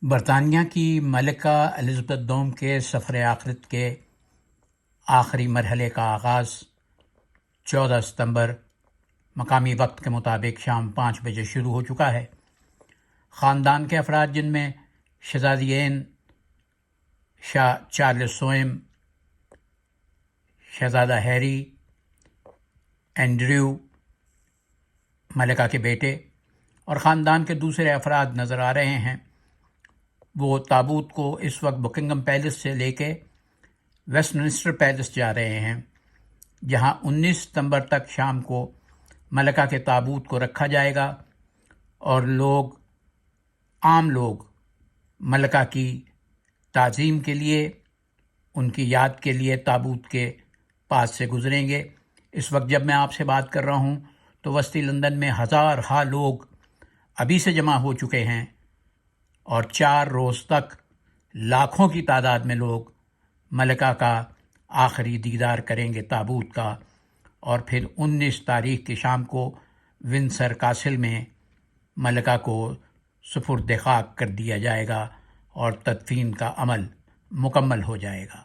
برطانیہ کی ملکہ الزبتھ دوم کے سفر آخرت کے آخری مرحلے کا آغاز 14 ستمبر مقامی وقت کے مطابق شام 5 بجے شروع ہو چکا ہے۔ خاندان کے افراد جن میں شہزادیین شاہ چارلس سوئم، شہزادہ ہیری، اینڈریو ملکہ کے بیٹے اور خاندان کے دوسرے افراد نظر آ رہے ہیں، وہ تابوت کو اس وقت بکنگم پیلس سے لے کے ویسٹ منسٹر پیلس جا رہے ہیں، جہاں 19 ستمبر تک شام کو ملکہ کے تابوت کو رکھا جائے گا اور عام لوگ ملکہ کی تعظیم کے لیے، ان کی یاد کے لیے تابوت کے پاس سے گزریں گے۔ اس وقت جب میں آپ سے بات کر رہا ہوں تو وسطی لندن میں ہزارہا لوگ ابھی سے جمع ہو چکے ہیں اور 4 روز تک لاکھوں کی تعداد میں لوگ ملکہ کا آخری دیدار کریں گے تابوت کا، اور پھر 19 تاریخ کی شام کو ونسر کاسل میں ملکہ کو سپرد خاک کر دیا جائے گا اور تدفین کا عمل مکمل ہو جائے گا۔